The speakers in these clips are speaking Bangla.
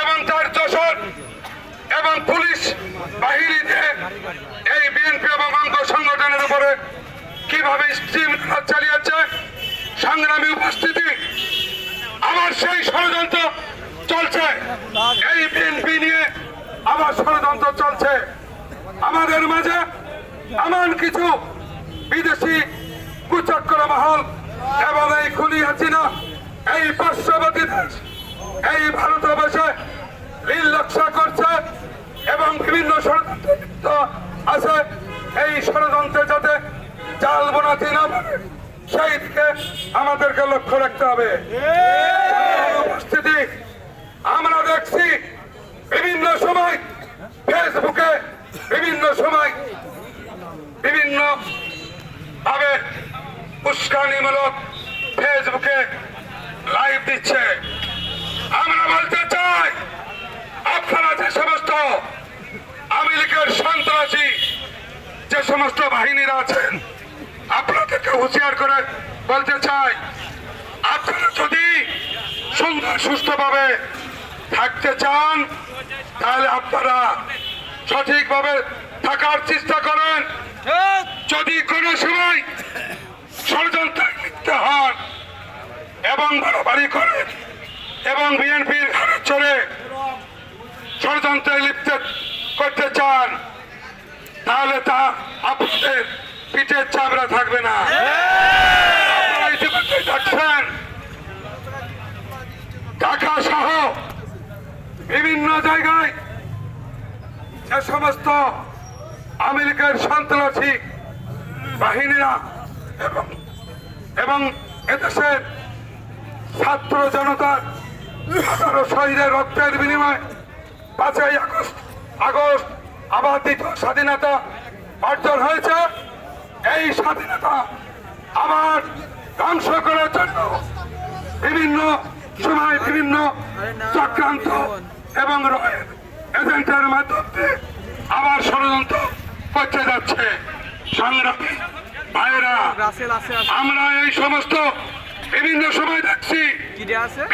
এবং তার যশোর এবং পুলিশ বাহিনীতে এই বিএনপি এবং অঙ্গ সংগঠনের উপরে কিভাবে স্ট্রিম চালিয়েছে সংগ্রামী উপস্থিতি। আবার সেই ষড়যন্ত্র চলছে, এই বিএনপি নিয়ে আবার ষড়যন্ত্র চলছে। আমাদের মাঝে এমন কিছু বিদেশি কুচক্র মহল এবং এই খুনি হাসিনা, এই পার্শ্ববর্তী দেশ, এই ভারতবর্ষে লীলক্ষা করছে এবং বিভিন্ন ষড়যন্ত্র আছে। এই ষড়যন্ত্রে যাতে জাল বোনাতে না পারে সেই দিকে আমাদেরকে লক্ষ্য রাখতে হবে। উপস্থিতি আমরা দেখছি বিভিন্ন সময় ফেসবুকে বিভিন্ন সময় বিভিন্ন ভাবে উস্কানিমূলক ফেসবুকে লাইভ দিচ্ছে। আমরা বলতে চাই আপনারা যে সমস্ত আওয়ামী লীগের সন্ত্রাসী যে সমস্ত বাহিনীরা আছেন আপনাদেরকে হুঁশিয়ার করে বলতে চাই, আপনারা যদি সুন্দর সুস্থভাবে থাকতে চান তাহলে আপনারা সঠিকভাবে থাকার চেষ্টা করেন। যদি কোনো সময় ষড়যন্ত্রে লিপ্ত হন এবং বাড়াবাড়ি করেন এবং বিএনপির ঘাড়ে চড়ে ষড়যন্ত্রে লিপ্ত করতে চান তাহলে তা আপনাদের পিঠের চামড়া থাকবে না। আপনারা ইতিমধ্যে দেখছেন ঢাকা সহ বিভিন্ন জায়গায় যে সমস্ত আওয়ামী লীগের সন্ত্রাসী বাহিনীরা এবং এদেশের ছাত্র জনতার হাজারো শহীদের রক্তের বিনিময়ে 5ই আগস্ট আবার দ্বিতীয় স্বাধীনতা অর্জন হয়েছে। এই স্বাধীনতা আবার ধ্বংস করার জন্য বিভিন্ন সময় বিভিন্ন চক্রান্ত এবং এজেন্টের মাধ্যমে আবার ষড়যন্ত্র করতে যাচ্ছে। সংগ্রামী ভাইয়েরা, আমরা এই সমস্ত বিভিন্ন সময় দেখছি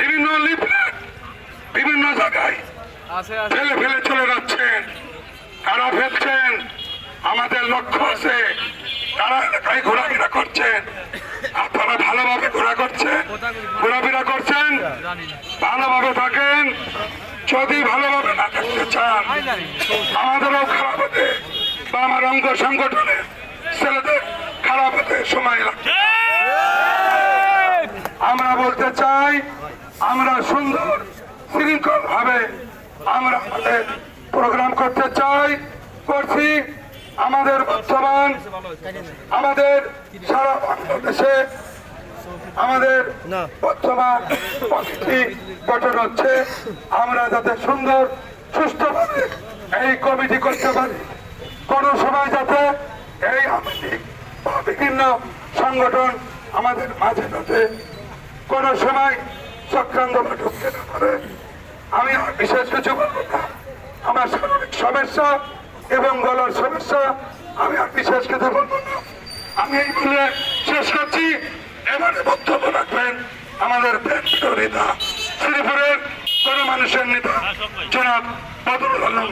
বিভিন্ন লিফলেট বিভিন্ন জায়গায় ফেলে ফেলে চলে যাচ্ছেন। কারা ফেলছেন আমাদের লক্ষ্য আছে, তারা এলাকায় ঘোরাফেরা করছেন। আপনারা ভালোভাবে ঘোরাফেরা করছেন, ভালোভাবে থাকেন। যদি ভালোভাবে না থাকতে চান আমাদেরও খারাপ হতে বা আমার অঙ্গ সংগঠনের ছেলেদের খারাপ হতে সময় লাগবে। আমরা বলতে চাই আমরা সুন্দর শৃঙ্খল ভাবে আমরা আমাদের প্রোগ্রাম করতে চাই, করছি। আমাদের বর্তমান আমাদের সারা বাংলাদেশে আমাদের বর্তমান কমিটি গঠন হচ্ছে। আমরা যাতে সুন্দর সুস্থভাবে এই কমিটি করতে পারি, কোন সময় যাতে এই আওয়ামী লীগ বা বিভিন্ন সংগঠন আমাদের মাঝে যাতে কোন সময় চক্রান্ত ঢুকতে না পারে। আমি বিশেষ কিছু বলবো না, আমার শারীরিক সমস্যা এবং গলার সমস্যা, আমি আর বিশেষ কিছু বলবো না। আমি এই বলে শেষ করছি। এবারে বক্তব্য রাখবেন আমাদের নেতা শ্রীপুরের কোন মানুষের নেতা জনাব বদরুল আলম।